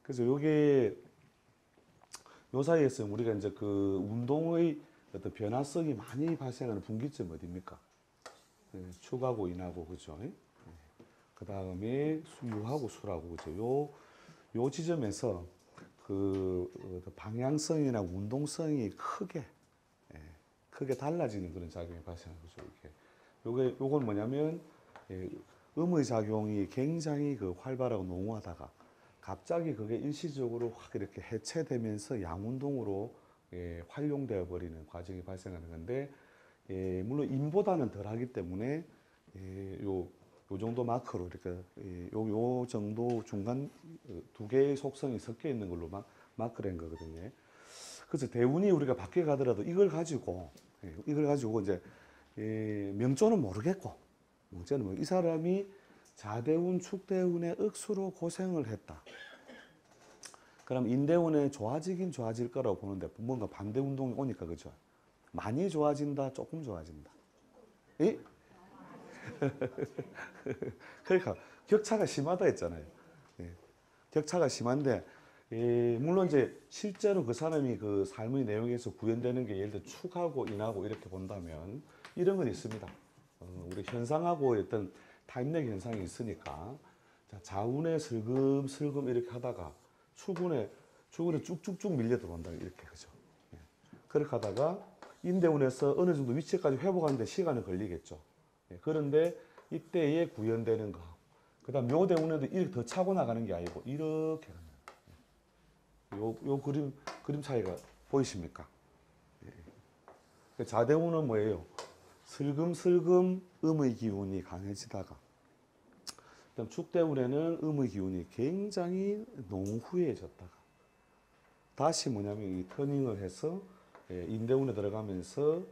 그래서 요게 요 사이에서 우리가 이제 그 운동의 어떤 변화성이 많이 발생하는 분기점 어디입니까? 예, 축하고 인하고 그죠? 예? 그 다음에 유하고 수라고 그죠? 요 지점에서 그 방향성이나 운동성이 크게 달라지는 그런 작용이 발생하는 거죠. 요건 뭐냐면 예, 음의 작용이 굉장히 그 활발하고 농후하다가 갑자기 그게 일시적으로 확 이렇게 해체되면서 양운동으로 예, 활용되어 버리는 과정이 발생하는 건데 예, 물론 인보다는 덜하기 때문에 예, 요 정도 마크로 이렇게 예, 요 정도 중간 두 개의 속성이 섞여 있는 걸로 마크를 한 거거든요. 그래서 대운이 우리가 바뀌어 가더라도 이걸 가지고 이제 예, 명조는 모르겠고 명조는 뭐 이 사람이 자대운, 축대운의 억수로 고생을 했다. 그럼 인대운에 좋아지긴 좋아질 거라고 보는데 뭔가 반대 운동이 오니까 그죠? 많이 좋아진다, 조금 좋아진다. 예? 그러니까 격차가 심하다 했잖아요. 예. 격차가 심한데 물론 이제 실제로 그 사람이 그 삶의 내용에서 구현되는 게 예를 들어 축하고 인하고 이렇게 본다면 이런 건 있습니다. 우리 현상하고 어떤 타임렉 현상이 있으니까 자, 좌운에 슬금슬금 이렇게 하다가 추군에 쭉쭉쭉 밀려 들어온다 이렇게 그죠. 예. 그렇게 하다가 인대운에서 어느 정도 위치까지 회복하는데 시간이 걸리겠죠. 예. 그런데 이때에 구현되는 거. 그다음 묘대운에도 이렇게 더 차고 나가는 게 아니고 이렇게 가는 거예요. 요 그림 차이가 보이십니까? 예. 자대운은 뭐예요? 슬금슬금 음의 기운이 강해지다가 그다음 축대운에는 음의 기운이 굉장히 농후해졌다가 다시 뭐냐면 이 터닝을 해서 예, 인대운에 들어가면서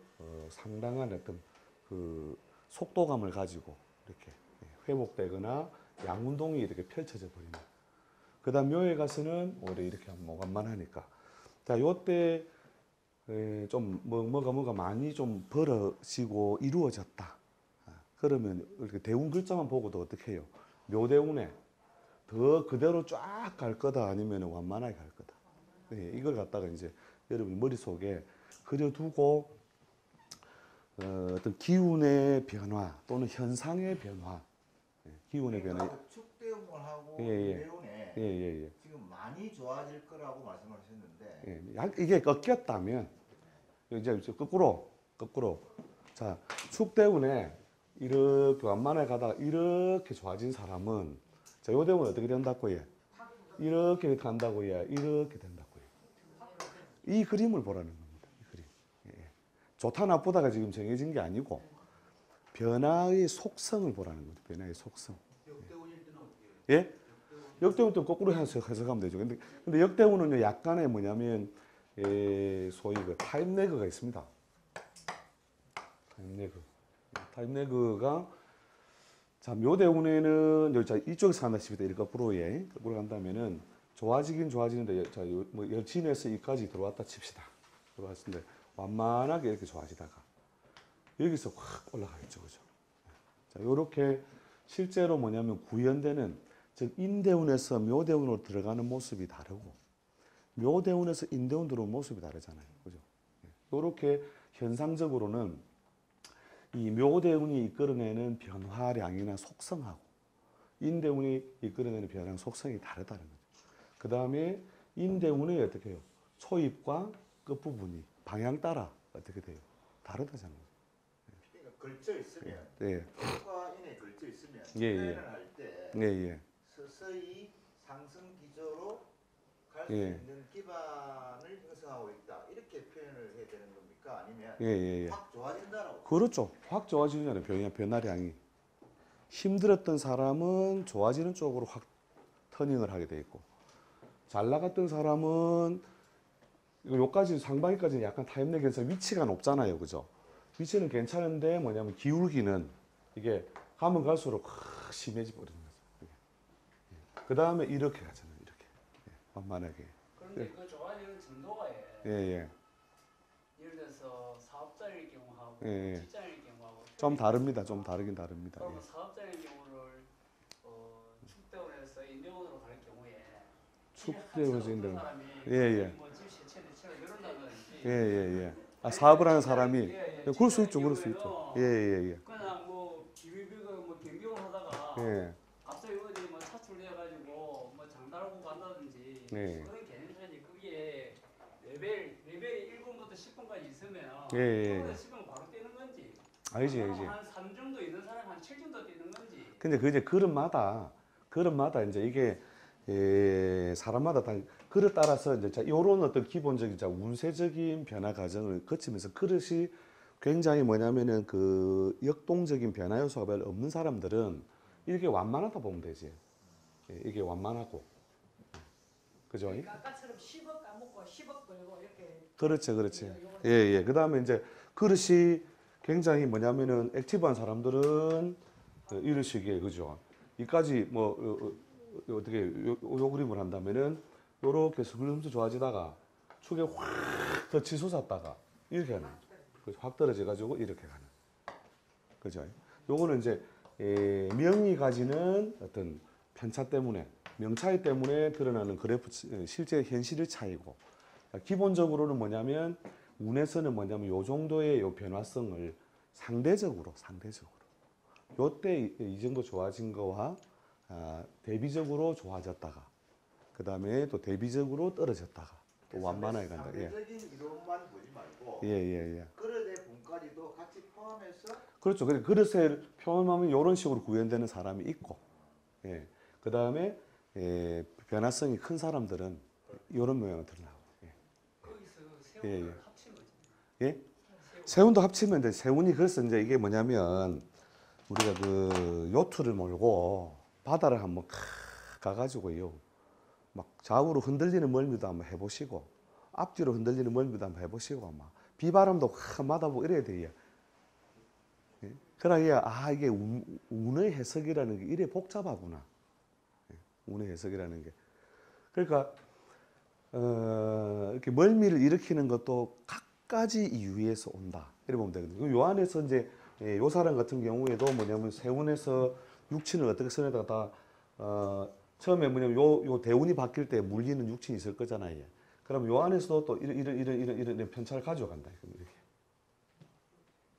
상당한 어떤 그 속도감을 가지고 이렇게 예, 회복되거나 양운동이 이렇게 펼쳐져 버립니다. 그 다음 묘에 가서는 오히려 이렇게 하면 완만하니까. 자, 요때 좀 뭐가 많이 좀 벌어지고 이루어졌다. 그러면 이렇게 대운 글자만 보고도 어떻게 해요? 묘대운에 더 그대로 쫙 갈 거다 아니면 완만하게 갈 거다. 예, 이걸 갖다가 이제 여러분 머릿속에 그려두고 어떤 기운의 변화 또는 현상의 변화, 예, 기운의 변화. 그러니까 축대운하고 예, 예. 인대운에 예. 지금 많이 좋아질 거라고 말씀하셨는데 예. 이게 꺾였다면 이제 거꾸로 자 축대운에 이렇게 완만하게 가다가 이렇게 좋아진 사람은 자 요 대운 어떻게 된다고 예? 이렇게 간다고 예? 이렇게 된다고 예? 이 그림을 보라는 겁니다. 이 그림. 예. 좋다 나쁘다가 지금 정해진 게 아니고 변화의 속성을 보라는 거죠. 변화의 속성. 역대운일 때는 어떻게 해요? 예? 역대운도 거꾸로 해석하면 되죠. 근데 역대운은요 약간의 뭐냐면 소위 그 타임 레그가 있습니다. 타임레그가 자 묘대운에는 여기 자 이쪽에서 간다 칩니다. 1거꾸로에 거꾸로 간다면은 좋아지긴 좋아지는데 자뭐 여진에서 이까지 들어왔다 칩시다. 들어왔는데 완만하게 이렇게 좋아지다가 여기서 확 올라가겠죠, 그죠? 자 요렇게 실제로 뭐냐면 구현되는 즉 인대운에서 묘대운으로 들어가는 모습이 다르고 묘대운에서 인대운 들어오는 모습이 다르잖아요, 그죠? 요렇게 현상적으로는 이 묘대운이 이끌어내는 변화량이나 속성하고 인대운이 이끌어내는 변화량 속성이 다르다는 거죠. 그 다음에 인대운이 어떻게 해요? 초입과 끝부분이 방향 따라 어떻게 돼요? 다르다잖아요. 그러니까 걸쳐 있으면 네. 축과 인에 걸쳐 있으면 예. 표현을 할때 예. 서서히 상승 기조로 갈 수 예. 있는 기반을 형성하고 있다 이렇게 표현을 해야 되는 겁니까? 아니면 예. 확 좋아진다라고? 그렇죠. 확 좋아지잖아요. 변화량이. 힘들었던 사람은 좋아지는 쪽으로 확 터닝을 하게 돼 있고 잘 나갔던 사람은 요까지 상반기까지는 약간 타임렉 현상 위치가 높잖아요, 그죠? 위치는 괜찮은데 뭐냐면 기울기는 이게 가면 갈수록 확 심해져 버리는 거죠. 그 다음에 이렇게 가잖아요, 이렇게 완만하게. 그런데 그 좋아지는 정도가 예. 예를 들어서 사업자일 경우하고 예. 직장일 경우하고 좀 다릅니다. 좀 다르긴 다릅니다. 그러면 예. 사업자일 경우를 축대원에서 인대원으로 갈 경우에 축제해진다는. 사람이 예, 예. 뭐집 세채 대체로 이런다든지. 예. 아, 사업을 하는 사람이 예, 그럴 수 집회하는 있죠, 그럴 수 있죠. 경우에는 예. 그냥 뭐 비밀비가 뭐 경비원 하다가 예. 갑자기 어디 뭐 차출돼가지고 뭐 장달하고 간다든지 네. 그런 개념이지. 그게 레벨이 1분부터 10분까지 있으면 예. 10분 바로 뛰는 건지. 알지. 한 3 정도 있는 사람 한 7 정도 뛰는 건지. 근데 그 이제 그릇마다 이제 이게 사람마다 다 그릇 따라서 이제 자 요런 어떤 기본적인 자 운세적인 변화 과정을 거치면서 그릇이 굉장히 뭐냐면은 그 역동적인 변화 요소가 별로 없는 사람들은 이렇게 완만하다 보면 되지. 이게 완만하고. 그죠? 그러니까 아까처럼 10억 까먹고 10억 벌고 이렇게. 그렇지. 예. 그다음에 이제 그릇이 굉장히 뭐냐면은 액티브한 사람들은 이런 식의 그죠. 이까지 뭐 어떻게 요 그림을 한다면은 요렇게 슬금슬 좋아지다가 축에 확 더 치솟았다가 이렇게 하는 거죠. 확 떨어져 가지고 이렇게 가는. 그죠? 요거는 이제 명이 가지는 어떤 편차 때문에 명차이 때문에 드러나는 그래프 실제 현실의 차이고 기본적으로는 뭐냐면 운에서는 뭐냐면 요 정도의 요 변화성을 상대적으로 요때 이 정도 좋아진 거와 대비적으로 좋아졌다가 그 다음에 또 대비적으로 떨어졌다가 또 완만하게 간다. 상대적인 이론만 보지 말고 예. 그릇의 분까지도 같이 포함해서 그렇죠. 그래서 그릇을 표현하면 이런 식으로 구현되는 사람이 있고, 예. 그 다음에 변화성이 큰 사람들은 이런 모양을 드러나고. 거기서 예. 세월을 합친 거지. 예? 세운도 합치면 돼. 세운이 그래서 이제 이게 뭐냐면 우리가 그 요트를 몰고 바다를 한번 가가지고요. 막 좌우로 흔들리는 멀미도 한번 해보시고 앞뒤로 흔들리는 멀미도 한번 해보시고 막 비바람도 확 맞아보고 이래야 돼요. 예? 그래야 이게 운의 해석이라는 게 이래 복잡하구나. 예? 운의 해석이라는 게. 그러니까 이렇게 멀미를 일으키는 것도 각가지 이유에서 온다. 이렇게 보면 되거든요. 요 안에서 이제 요 사람 같은 경우에도 뭐냐면 세운에서 육친을 어떻게 써내다가 처음에 뭐냐면 요 대운이 바뀔 때 물리는 육친이 있을 거잖아요. 그럼 요 안에서도 또 이런 편차를 가져간다. 이렇게.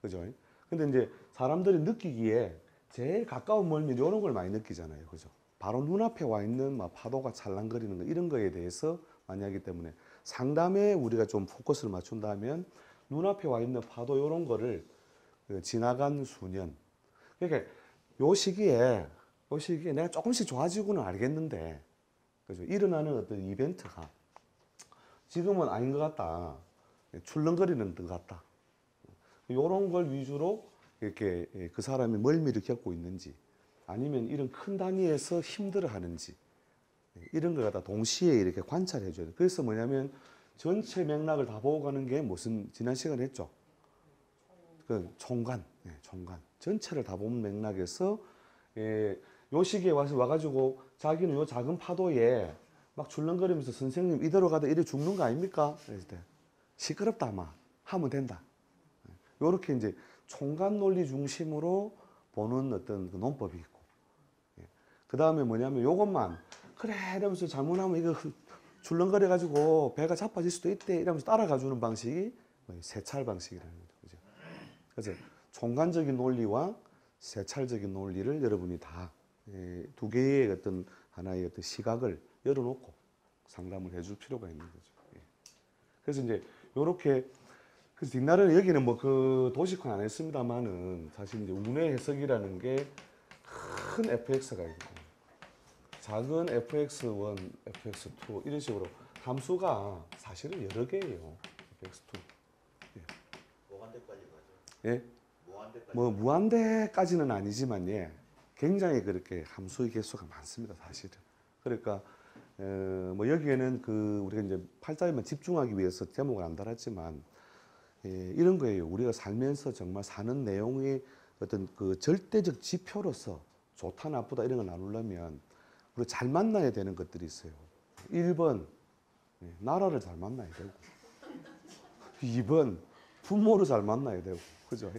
그죠? 근데 이제 사람들이 느끼기에 제일 가까운 멀미 이런 걸 많이 느끼잖아요. 그죠? 바로 눈앞에 와 있는 막 파도가 찰랑거리는 거 이런 거에 대해서 많이 하기 때문에 상담에 우리가 좀 포커스를 맞춘다면 눈앞에 와 있는 파도 이런 거를 지나간 수년. 그러니까 요 시기에 내가 조금씩 좋아지고는 알겠는데, 그죠? 일어나는 어떤 이벤트가 지금은 아닌 것 같다. 출렁거리는 것 같다. 요런 걸 위주로 이렇게 그 사람이 멀미를 겪고 있는지 아니면 이런 큰 단위에서 힘들어 하는지 이런 걸 갖다 동시에 이렇게 관찰해 줘야 돼. 그래서 뭐냐면 전체 맥락을 다 보고 가는 게 무슨 지난 시간에 했죠. 그 총관. 전체를 다 보는 맥락에서 요 시기에 와가지고 자기는 요 작은 파도에 막 출렁거리면서 선생님 이대로 가다 이래 죽는 거 아닙니까? 이랬을 때 시끄럽다 아마 하면 된다. 요렇게 이제 총관 논리 중심으로 보는 어떤 그 논법이 있고 그 다음에 뭐냐면 요것만 그래 이러면서 잘못하면 이거 출렁거려 가지고 배가 자빠질 수도 있대 이러면서 따라가 주는 방식이 세찰 방식이라는 거죠. 그죠? 그래서 총관적인 논리와 세찰적인 논리를 여러분이 다 두 개의 어떤 하나의 어떤 시각을 열어놓고 상담을 해줄 필요가 있는 거죠. 그래서 이제 요렇게 그래서 뒷날에는 여기는 뭐 그 도식화 안 했습니다만은 사실 이제 운의 해석이라는 게 큰 fx가 있고 작은 fx1, fx2 이런 식으로 함수가 사실은 여러 개예요. fx2. 무한대까지 가죠. 예? 무한대까지. 뭐 무한대까지는 아니지만 굉장히 그렇게 함수의 개수가 많습니다. 사실은. 그러니까 뭐 여기에는 그 우리가 이제 팔자에만 집중하기 위해서 제목을 안 달았지만 이런 거예요. 우리가 살면서 정말 사는 내용의 어떤 그 절대적 지표로서 좋다 나쁘다 이런 걸 나누려면 우리가 잘 만나야 되는 것들이 있어요. 1번 나라를 잘 만나야 되고 2번 부모를 잘 만나야 되고 그죠?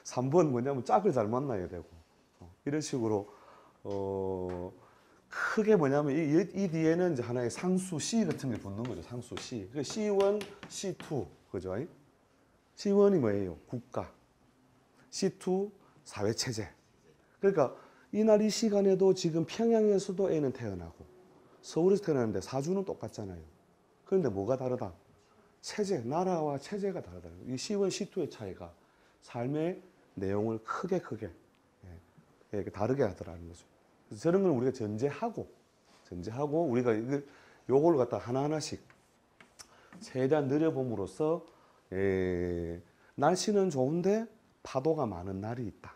3번 뭐냐면 짝을 잘 만나야 되고 이런 식으로 크게 뭐냐면 이 뒤에는 이제 하나의 상수 C 같은 게 붙는 거죠. 상수 C. 그 C1, C2 그죠? C1이 뭐예요? 국가. C2 사회 체제. 그러니까 이날 이 시간에도 지금 평양에서도 애는 태어나고 서울에서 태어나는데 사주는 똑같잖아요. 그런데 뭐가 다르다? 체제, 나라와 체제가 다르다. 이 C1, C2의 차이가 삶의 내용을 크게 이렇게 다르게 하더라는 거죠. 그래서 저런 걸 우리가 전제하고 우리가 요걸 갖다 하나하나씩 최대한 늘려봄으로써 날씨는 좋은데 파도가 많은 날이 있다.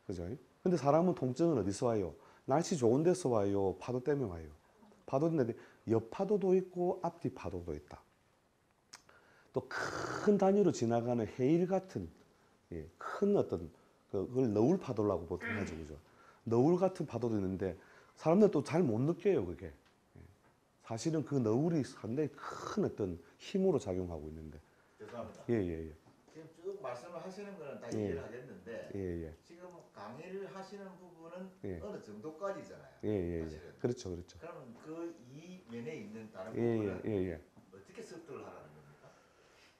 그죠? 근데 사람은 통증은 어디서 와요? 날씨 좋은 데서 와요? 파도 때문에 와요? 파도인데 옆파도도 있고 앞뒤 파도도 있다. 또 큰 단위로 지나가는 해일 같은 큰 어떤 그걸 너울 파도라고 보통 하죠. 그죠? 너울 같은 파도도 있는데 사람들은 또 잘 못 느껴요, 그게. 사실은 그 너울이 상당히 큰 어떤 힘으로 작용하고 있는데. 죄송합니다. 예. 지금 쭉 말씀을 하시는 거는 다 예. 이해를 하겠는데 예. 지금 강의를 하시는 부분은 예. 어느 정도까지잖아요. 예. 사실은. 그렇죠. 그러면 그 이면에 있는 다른 예. 부분은 어떻게 습득을 하라는 겁니까?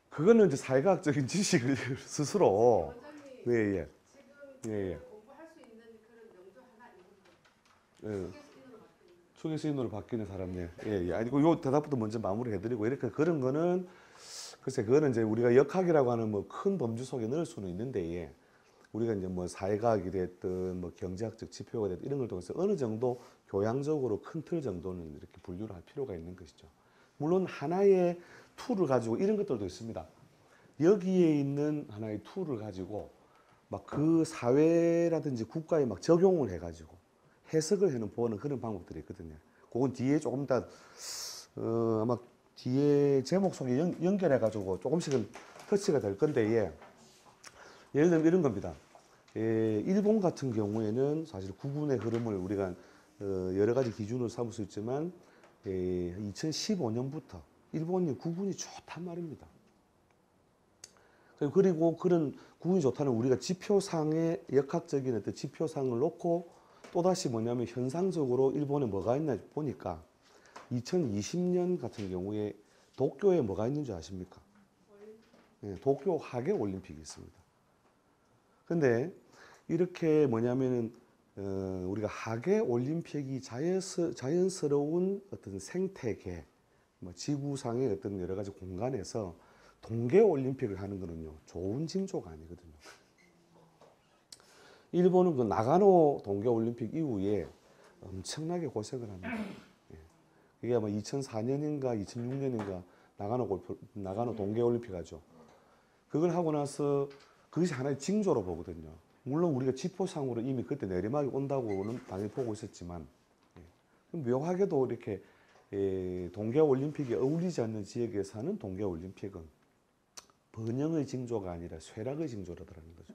그거는 이제 사회과학적인 지식을 스스로. 원장님 예. 지금 예. 공부할 수 있는 그런 명조 하나 있는데 예. 소개시인으로 바뀌는 초기 수인으로 바뀌는 사람네. 예. 아니고 요 대답부터 먼저 마무리해드리고 이렇게 그런 거는 글쎄 그거는 이제 우리가 역학이라고 하는 뭐 큰 범주 속에 넣을 수는 있는데 우리가 이제 뭐 사회과학이 됐든 뭐 경제학적 지표가 됐든 이런 걸 통해서 어느 정도 교양적으로 큰 틀 정도는 이렇게 분류를 할 필요가 있는 것이죠. 물론 하나의 툴을 가지고 이런 것들도 있습니다. 여기에 있는 하나의 툴을 가지고 막 그 사회라든지 국가에 막 적용을 해가지고 해석을 해는 보는 그런 방법들이 있거든요. 그건 뒤에 조금 더 아마 뒤에 제목 속에 연결해가지고 조금씩은 터치가 될 건데 예를 들면 이런 겁니다. 일본 같은 경우에는 사실 구군의 흐름을 우리가 여러 가지 기준으로 삼을 수 있지만 2015년부터 일본이 구군이 좋단 말입니다. 그리고 그런 구군이 좋다는 우리가 지표상의 역학적인 어떤 지표상을 놓고 또다시 뭐냐면 현상적으로 일본에 뭐가 있나 보니까 2020년 같은 경우에 도쿄에 뭐가 있는 줄 아십니까? 도쿄 하계 올림픽이 있습니다. 근데 이렇게 뭐냐면은 우리가 하계 올림픽이 자연스러운 어떤 생태계, 뭐 지구상의 어떤 여러 가지 공간에서 동계 올림픽을 하는 거는요 좋은 징조가 아니거든요. 일본은 그 나가노 동계 올림픽 이후에 엄청나게 고생을 합니다. 이게 아마 2004년인가 2006년인가 나가노 동계 올림픽 하죠. 그걸 하고 나서 그것이 하나의 징조로 보거든요. 물론 우리가 지표상으로 이미 그때 내리막이 온다고는 당연히 보고 있었지만 묘하게도 이렇게 동계 올림픽에 어울리지 않는 지역에서 하는 동계 올림픽은 번영의 징조가 아니라 쇠락의 징조라더라는 거죠.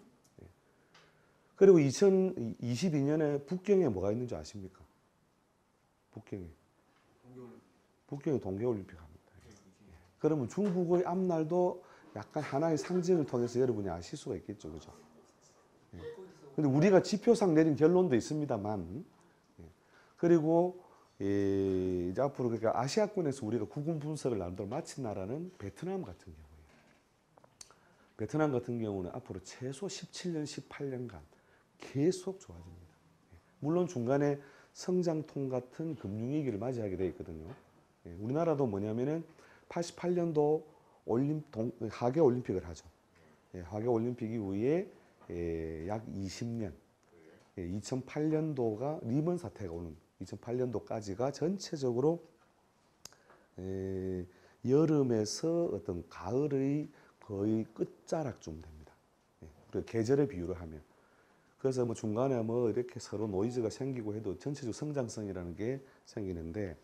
그리고 2022년에 북경에 뭐가 있는지 아십니까? 북경에 동계올림픽 합니다. 그러면 중국의 앞날도 약간 하나의 상징을 통해서 여러분이 아실 수가 있겠죠. 그죠? 근데 우리가 지표상 내린 결론도 있습니다만, 그리고 이제 앞으로 그러니까 아시아권에서 우리가 구분 분석을 나름대로 마친 나라는 베트남 같은 경우예요. 베트남 같은 경우는 앞으로 최소 17년, 18년간 계속 좋아집니다. 물론 중간에 성장통 같은 금융위기를 맞이하게 되어 있거든요. 우리나라도 뭐냐면은 88년도 하계 올림픽을 하죠. 하계 올림픽 이후에 약 20년, 2008년도가 리먼 사태가 오는 2008년도까지가 전체적으로 여름에서 어떤 가을의 거의 끝자락쯤 됩니다. 그리고 계절의 비유를 하면. 그래서 뭐 중간에 뭐 이렇게 서로 노이즈가 생기고 해도 전체적 성장성이라는 게 생기는데,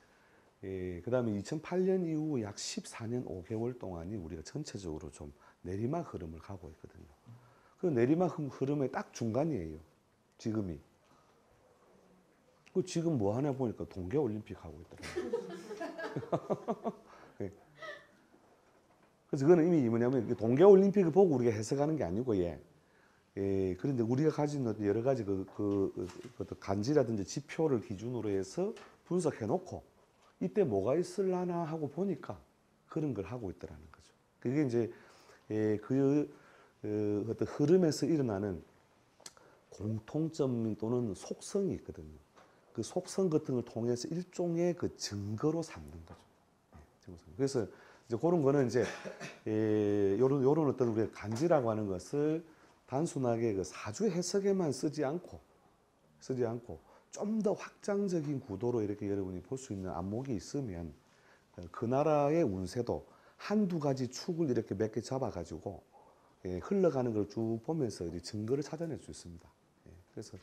그 다음에 2008년 이후 약 14년 5개월 동안이 우리가 전체적으로 좀 내리막 흐름을 가고 있거든요. 그 내리막 흐름의 딱 중간이에요. 지금이. 그 지금 뭐 하냐 보니까 동계올림픽 하고 있더라고요. 그래서 그거는 이미 뭐냐면 동계올림픽을 보고 우리가 해석하는 게 아니고 그런데 우리가 가진 어떤 여러 가지 어떤 간지라든지 지표를 기준으로 해서 분석해 놓고 이때 뭐가 있을라나 하고 보니까 그런 걸 하고 있더라는 거죠. 그게 이제 어떤 흐름에서 일어나는 공통점 또는 속성이 있거든요. 그 속성 같은 걸 통해서 일종의 그 증거로 삼는 거죠. 그래서 이제 그런 거는 이제 요런 어떤 우리가 간지라고 하는 것을 단순하게 그 사주 해석에만 쓰지 않고 좀 더 확장적인 구도로 이렇게 여러분이 볼 수 있는 안목이 있으면 그 나라의 운세도 한두 가지 축을 이렇게 몇 개 잡아가지고 흘러가는 걸 쭉 보면서 이제 증거를 찾아낼 수 있습니다. 그래서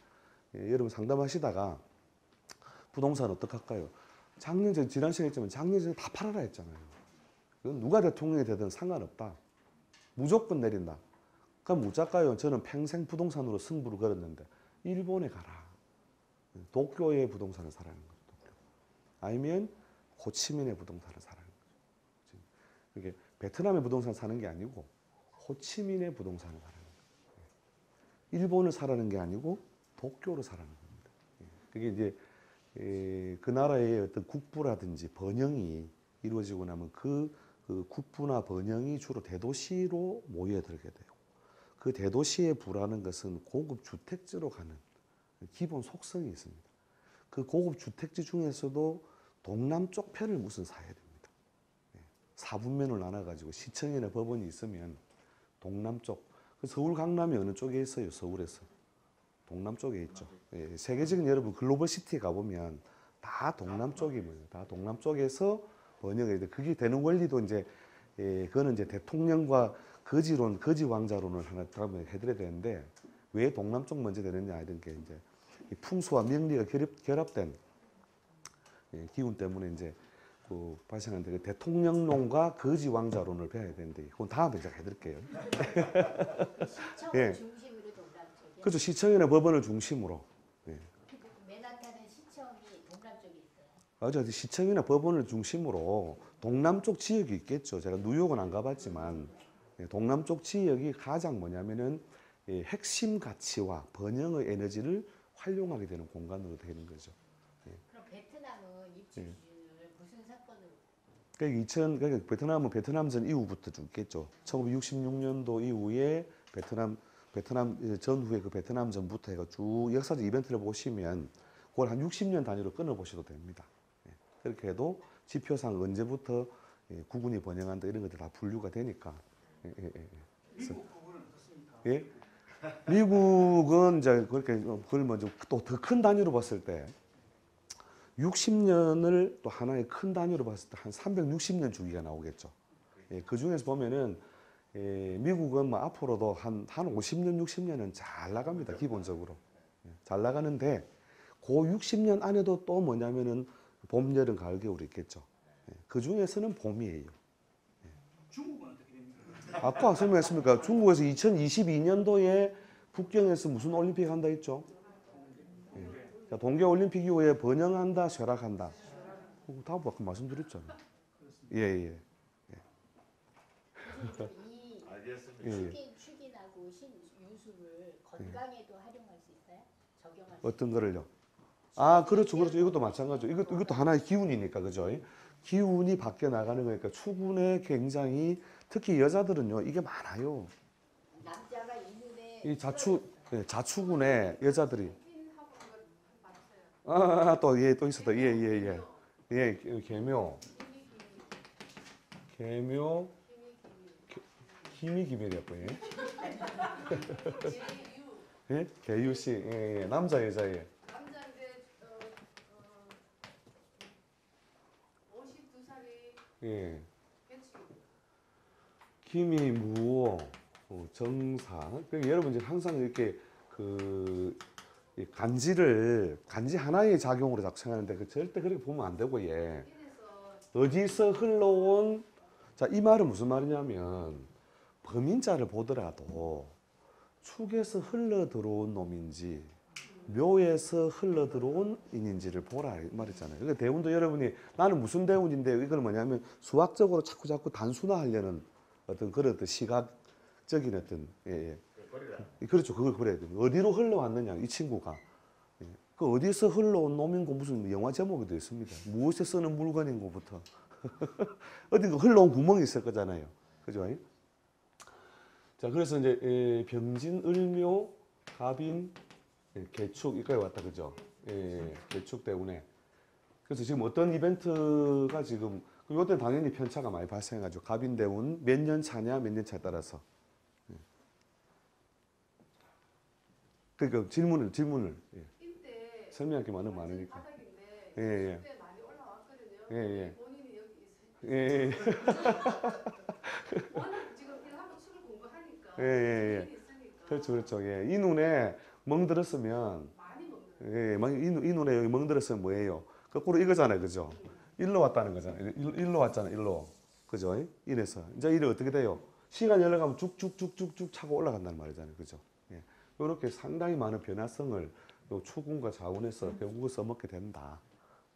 여러분 상담하시다가 부동산 어떡할까요? 지난 시간에 했지만 작년 전에 다 팔아라 했잖아요. 그건 누가 대통령이 되든 상관없다. 무조건 내린다. 그럼 어쩔까요? 저는 평생 부동산으로 승부를 걸었는데 일본에 가라. 도쿄의 부동산을 사라는 거죠. 도쿄. 아니면 호치민의 부동산을 사라는 거죠. 이게 베트남의 부동산 사는 게 아니고 호치민의 부동산을 사라는 거예요. 일본을 사라는 게 아니고 도쿄를 사라는 겁니다. 그게 이제 그 나라의 어떤 국부라든지 번영이 이루어지고 나면 그 국부나 번영이 주로 대도시로 모여들게 되고 그 대도시의 부라는 것은 고급 주택지로 가는 기본 속성이 있습니다. 그 고급 주택지 중에서도 동남쪽 편을 무슨 사야 됩니다. 사분면을 나눠가지고 시청이나 법원이 있으면 동남쪽, 서울 강남이 어느 쪽에 있어요? 서울에서 동남쪽에 있죠. 세계적인 여러분 글로벌 시티 가보면 다 동남쪽이 뭐예요? 다 동남쪽에서 번영이 돼. 그게 되는 원리도 이제 그거는 이제 대통령과 거지론, 거지 왕자론을 하나 다음에 해드려야 되는데 왜 동남쪽 먼저 되느냐 이런 게 이제 풍수와 명리가 결합된 기운 때문에 이제 발생하는데 그 대통령론과 거지 왕자론을 배워야 되는데 그건 다음에 제가 해드릴게요. 시청을 중심으로 동남쪽에. 그렇죠. 시청이나 법원을 중심으로. 맨하탄은 시청이 동남쪽에 있어요. 맞아요. 시청이나 법원을 중심으로 동남쪽 지역이 있겠죠. 제가 뉴욕은 안 가봤지만 동남쪽 지역이 가장 뭐냐면은 핵심 가치와 번영의 에너지를 활용하게 되는 공간으로 되는 거죠. 그럼 베트남은 입지 기준을 무슨 사건으로? 그러니까 베트남은 베트남전 이후부터 죽겠죠. 1966년도 이후에 베트남 전후에 그 베트남전부터 해가 쭉 역사적 이벤트를 보시면 그걸 한 60년 단위로 끊어 보셔도 됩니다. 그렇게 해도 지표상 언제부터 국군이 번영한다 이런 것들 다 분류가 되니까. 미국 부분은 어떻습니까? 예? 미국은 이제 그걸 먼저 또 더 큰 단위로 봤을 때 60년을 또 하나의 큰 단위로 봤을 때 한 360년 주기가 나오겠죠. 그 중에서 보면은 미국은 뭐 앞으로도 한 50년, 60년은 잘 나갑니다. 기본적으로. 잘 나가는데 그 60년 안에도 또 뭐냐면은 봄, 여름, 가을, 겨울이 있겠죠. 그 중에서는 봄이에요. 중국은 어떻게 됩니까? 아까 설명했습니까? 중국에서 2022년도에 북경에서 무슨 올림픽 한다 했죠? 동계올림픽 이후에 번영한다, 쇠락한다. 다 아까 말씀드렸잖아요. 예. 이 알겠습니다. 축인하고 신유술을 건강에도 활용할 수 있어요? 적용할 수 어떤 거를요? 아, 그렇죠. 이것도 마찬가지죠. 이것도 하나의 기운이니까, 그죠? 기운이 바뀌어 나가는 거니까 추군에 굉장히 특히 여자들은요, 이게 많아요. 남자가 이 눈에 이 자축운에 여자들이 봤어요. 또 있었다. 개묘, 기미기밀이었고요. 예, 개유씨, 남자 여자예. 남자인데 52살이 예. 개축. 기미, 무호, 정사. 그러니까 여러분 이제 항상 이렇게 이 간지 하나의 작용으로 자꾸 생각하는데 절대 그렇게 보면 안 되고 예. 어디서 흘러온 이 말은 무슨 말이냐면 범인자를 보더라도 축에서 흘러 들어온 놈인지 묘에서 흘러 들어온 인인지를 보라 이 말이잖아요. 그러니까 대운도 여러분이 나는 무슨 대운인데 이걸 뭐냐면 수학적으로 자꾸 단순화하려는 어떤 그런 어떤 시각적인 어떤 버리라. 그렇죠. 그걸 그래야 돼요. 어디로 흘러왔느냐, 이 친구가. 예. 그 어디서 흘러온 놈인고 무슨 영화 제목이 되어 있습니다. 무엇에 쓰는 물건인고부터. 어딘가 흘러온 구멍이 있을 거잖아요. 그죠? 자, 그래서 이제 병진, 을묘, 갑인, 개축 여기까지 왔다, 그죠? 개축 때문에. 그래서 지금 어떤 이벤트가 지금 이때 당연히 편차가 많이 발생해가지고 갑인 대운 몇 년 차냐, 몇 년 차에 따라서. 그러니까 질문을 이때 설명할 게 많으니까. 바닥인데 예. 그때 많이 올라왔거든요. 예. 본인이 여기 예. 워낙 지금 이거 한번 수를 공부하니까 예. 본인이 있으니까 그렇죠. 예. 이 눈에 멍들었으면 많이 먹는 이 눈에 여기 멍들었으면 뭐예요? 거꾸로 이거잖아요, 그죠? 일로 왔다는 거잖아요. 일로 왔잖아요, 일로. 그죠? 이래서 이제 이래 어떻게 돼요? 시간이 흘러가면 쭉쭉쭉쭉쭉 차고 올라간다는 말이잖아요, 그죠? 예. 이렇게 상당히 많은 변화성을 요 추궁과 자운에서 결국은 써먹게 된다.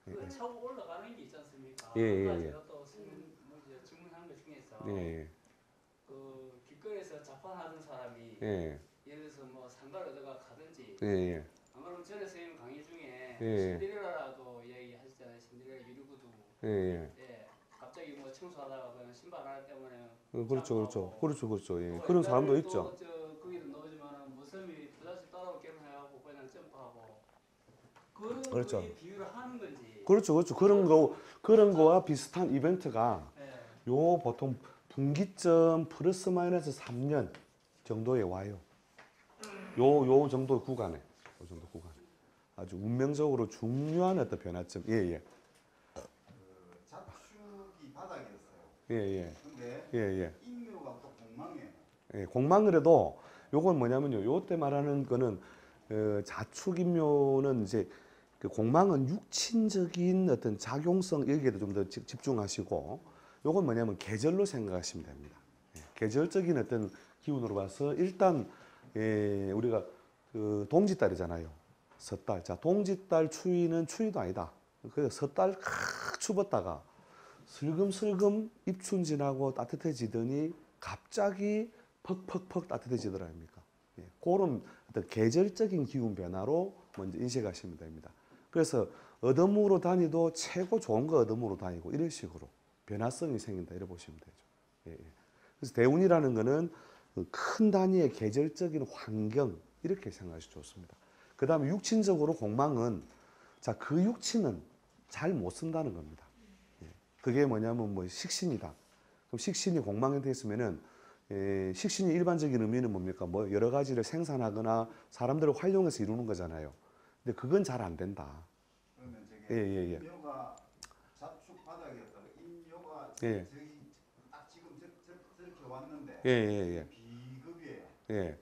그 차고 올라가는 게 있지 않습니까? 예. 아까 제가 또 질문한 것 중에서 예. 그 길거리에서 자판하던 사람이 예. 예를 들어서 뭐 상가를 얻어가 가든지 예. 안 그러면 전에 선생님 강의 중에 예. 신데렐라라도 이야기하셨잖아요. 신데렐라 유리구두. 예. 예. 갑자기 뭐 청소하다가 그냥 신발 하나 때문에 그렇죠. 예. 또 그런 사람도 옛날에 있죠. 또 저 거기도 넣지만은 모섬이 부잣집 따라오 게임해갖고 그냥 점프하고 그런 그렇죠. 거에 비유를 하는 건지. 그렇죠. 그런 거와 비슷한 이벤트가 예. 요 보통 분기점 플러스 마이너스 3년 정도에 와요. 요 정도 구간에. 아주 운명적으로 중요한 어떤 변화점. 예. 그 자축이 바닥이었어요. 예. 근데 인묘가 또 공망이에요. 예. 공망을 해도 요건 뭐냐면요. 요때 말하는 거는 자축인묘는 이제 그 공망은 육친적인 어떤 작용성 여기에도 좀 더 집중하시고 요건 뭐냐면 계절로 생각하시면 됩니다. 예. 계절적인 어떤 기운으로 봐서 일단 우리가 그 동짓달이잖아요. 섣달. 자, 동짓달 추위는 추위도 아니다. 그래서 섣달 추웠다가 슬금슬금 입춘 지나고 따뜻해지더니 갑자기 퍽퍽퍽 따뜻해지더라 아닙니까? 예, 그런 어떤 계절적인 기운 변화로 먼저 인식하시면 됩니다. 그래서 어둠으로 다니도 최고 좋은 거 어둠으로 다니고 이런 식으로 변화성이 생긴다 이렇게 보시면 되죠. 예. 그래서 대운이라는 거는 큰 단위의 계절적인 환경 이렇게 생각하시면 좋습니다. 그 다음에 육친적으로 공망은 자, 그 육친은 잘 못 쓴다는 겁니다. 예. 그게 뭐냐면 뭐 식신이다. 그럼 식신이 공망에 돼 있으면은 식신이 일반적인 의미는 뭡니까? 뭐 여러 가지를 생산하거나 사람들을 활용해서 이루는 거잖아요. 근데 그건 잘 안 된다. 그러면 저게 예. 인묘가 자축 바닥이었다가 인묘가 예. 저기 딱 지금 저렇게 왔는데 예. 비급이에요. 예.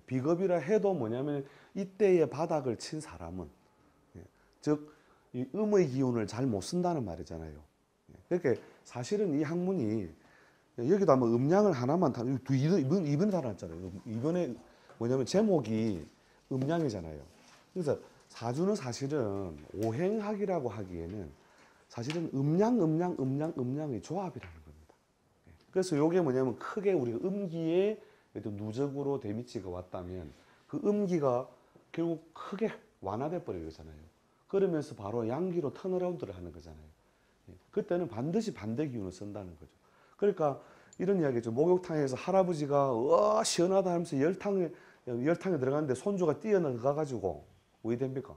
비겁이라 해도 뭐냐면 이때의 바닥을 친 사람은 즉 이 음의 기운을 잘 못 쓴다는 말이잖아요. 그러니까 사실은 이 학문이 여기도 아마 음양을 하나만 이번에 달았잖아요. 이번에 뭐냐면 제목이 음양이잖아요. 그래서 사주는 사실은 오행학이라고 하기에는 사실은 음양의 조합이라는 겁니다. 그래서 이게 뭐냐면 크게 우리가 음기에 누적으로 데미지가 왔다면 그 음기가 결국 크게 완화돼 버리잖아요. 그러면서 바로 양기로 턴어라운드를 하는 거잖아요. 그때는 반드시 반대 기운을 쓴다는 거죠. 그러니까 이런 이야기죠. 목욕탕에서 할아버지가 시원하다 하면서 열탕에 들어갔는데 손주가 뛰어나가가지고 왜 됩니까?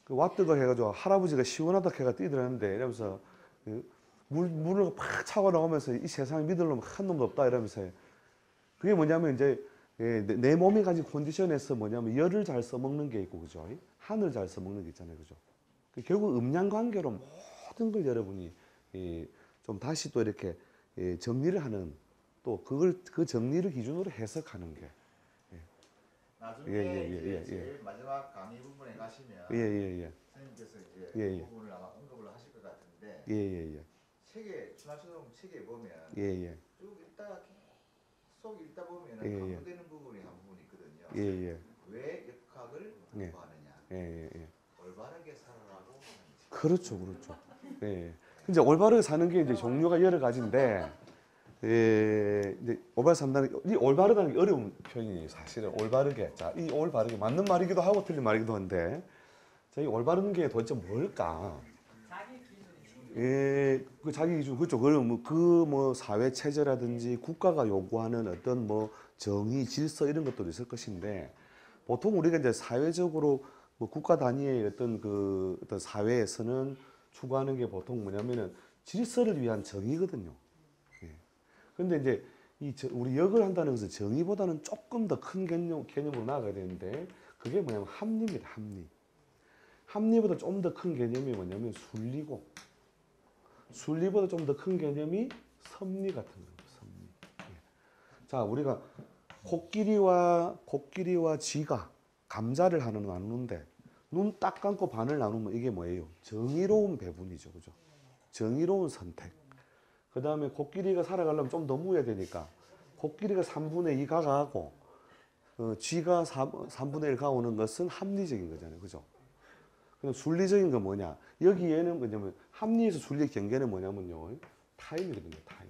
그 와뜨거 해가지고 할아버지가 시원하다 해가 뛰어들었는데 이러면서 물을 팍 차고 나오면서 이 세상에 믿을 놈 한 놈도 없다 이러면서 그게 뭐냐면 이제 내 몸이 가진 컨디션에서 뭐냐면 열을 잘 써먹는 게 있고 그죠? 한을 잘 써먹는 게 있잖아요, 그죠? 결국 음양 관계로 모든 걸 여러분이 좀 다시 또 이렇게 정리를 하는 또 그 정리를 기준으로 해석하는 게 나중에 예. 제일 마지막 강의 부분에 가시면 예. 선생님께서 이제 예. 그 부분을 아마 언급을 하실 것 같은데 예. 책에 춘하초동 책에 보면 예. 쭉 계속 읽다 보면 예. 강조되는 부분이 한 부분이 있거든요. 예. 왜 역학을 예. 공부하느냐? 예. 올바르게 살아라고 하는 그렇죠. 예. 이제 올바르게 사는 게 이제 종류가 여러 가지인데 이제 올바르 산다는 이 올바르다는 게 어려운 표현이에요. 사실은 올바르게. 자, 이 올바르게 맞는 말이기도 하고 틀린 말이기도 한데, 자, 이 올바른 게 도대체 뭘까? 자기 기준이 그 자기 기준 그쪽 그뭐 사회 체제라든지 국가가 요구하는 어떤 뭐 정의, 질서 이런 것도 있을 것인데 보통 우리가 이제 사회적으로 뭐 국가 단위의 어떤 사회에서는 추구하는 게 보통 뭐냐면은 질서를 위한 정의거든요. 그런데 이제 우리 역을 한다는 것은 정의보다는 조금 더 큰 개념으로 나아가야 되는데 그게 뭐냐면 합리입니다. 합리. 합리보다 좀 더 큰 개념이 뭐냐면 순리고 순리보다 좀 더 큰 개념이 섭리 같은 거예요. 섭리. 자, 우리가 코끼리와 쥐가 감자를 하나 나누는데 눈 딱 감고 반을 나누면 이게 뭐예요? 정의로운 배분이죠. 그죠? 정의로운 선택. 그 다음에 코끼리가 살아가려면 좀 더 무어야 되니까 코끼리가 3분의 2 가가고 쥐가 3분의 1 가오는 것은 합리적인 거잖아요. 그죠? 그럼 순리적인 건 뭐냐? 여기에는 뭐냐면 합리에서 순리의 경계는 뭐냐면요. 타임이거든요. 타임.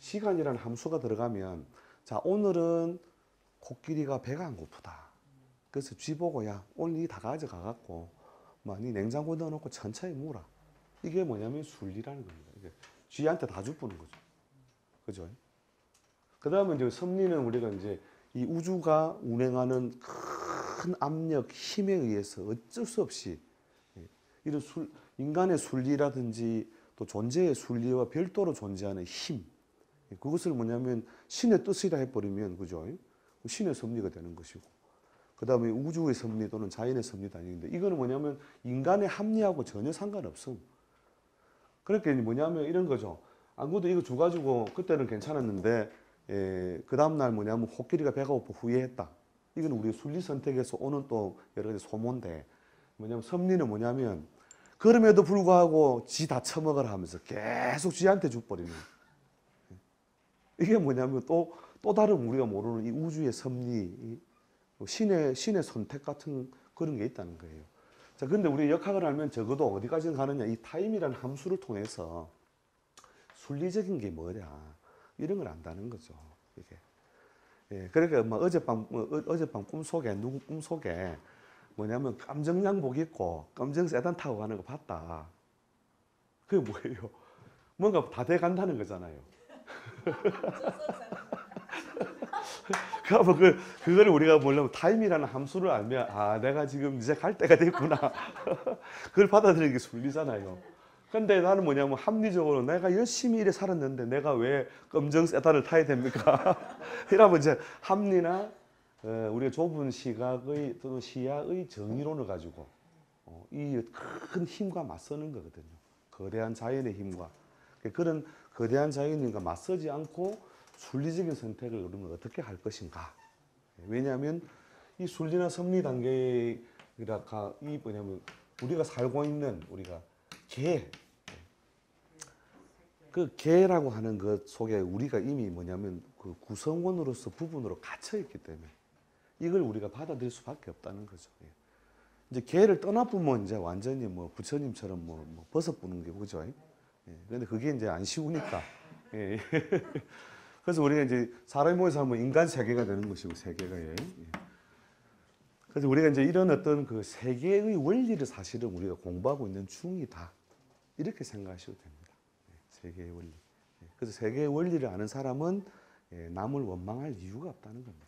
시간이라는 함수가 들어가면 자, 오늘은 코끼리가 배가 안 고프다. 그래서 쥐 보고 야, 오늘 니 다 가져가갖고 니 냉장고에 넣어놓고 천천히 먹어라. 이게 뭐냐면 순리라는 겁니다. 이게 쥐한테 다 주부는 거죠. 그죠? 그 다음에 이제 섭리는 우리가 이제 이 우주가 운행하는 큰 압력, 힘에 의해서 어쩔 수 없이 이런 인간의 순리라든지 또 존재의 순리와 별도로 존재하는 힘. 그것을 뭐냐면 신의 뜻이라 해버리면, 그죠? 신의 섭리가 되는 것이고. 그 다음에 우주의 섭리 또는 자연의 섭리도 아닌데, 이거는 뭐냐면 인간의 합리하고 전혀 상관없음. 그렇게 뭐냐면 이런 거죠. 안 그래도 이거 줘가지고 그때는 괜찮았는데, 그 다음날 뭐냐면 코끼리가 배가 고파 후회했다. 이건 우리 순리 선택에서 오는 또 여러 가지 소모인데, 뭐냐면 섭리는 뭐냐면 그럼에도 불구하고 지 다 처먹으라 하면서 계속 쥐한테 줘버리는. 이게 뭐냐면 또 다른 우리가 모르는 이 우주의 섭리, 신의 선택 같은 그런 게 있다는 거예요. 자, 근데 우리 역학을 알면 적어도 어디까지 가느냐, 이 타임이라는 함수를 통해서 순리적인 게 뭐냐, 이런 걸 안다는 거죠. 이게. 그러니까 막 어젯밤 꿈속에 누구 꿈속에 뭐냐면 검정 양복 입고 검정 세단 타고 가는 거 봤다. 그게 뭐예요? 뭔가 다 돼 간다는 거잖아요. 그거를 우리가 뭐냐면 타임이라는 함수를 알면 아, 내가 지금 이제 갈 때가 됐구나. 그걸 받아들이는 게 순리잖아요. 근데 나는 뭐냐면 합리적으로 내가 열심히 일해 살았는데 내가 왜 검정 세단을 타야 됩니까? 이러면 이제 합리나 우리가 좁은 시각의 또는 시야의 정의론을 가지고 이 큰 힘과 맞서는 거거든요. 거대한 자연의 힘과. 그런 거대한 자연의 힘과 맞서지 않고 순리적인 선택을 우리는 어떻게 할 것인가. 왜냐하면 이 순리나 섭리 단계가 이 뭐냐면 우리가 살고 있는 우리가 그 개라고 하는 것 속에 우리가 이미 뭐냐면 그 구성원으로서 부분으로 갇혀 있기 때문에 이걸 우리가 받아들일 수밖에 없다는 거죠. 이제 개를 떠나보면 이제 완전히 뭐 부처님처럼 뭐 벗어보는 게 그죠? 그런데 그게 이제 안 쉬우니까. 그래서 우리가 이제 사람이 모여서 하면 인간 세계가 되는 것이고 세계가. 그래서 우리가 이제 이런 어떤 그 세계의 원리를 사실은 우리가 공부하고 있는 중이다. 이렇게 생각하셔도 됩니다. 세계의 원리. 그래서 세계의 원리를 아는 사람은 남을 원망할 이유가 없다는 겁니다.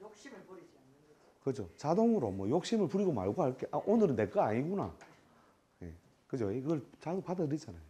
욕심을 부리지 않는 거죠. 그죠? 자동으로 뭐 욕심을 부리고 말고 할게. 아, 오늘은 내 거 아니구나. 그죠? 이걸 자동 받아들이잖아요.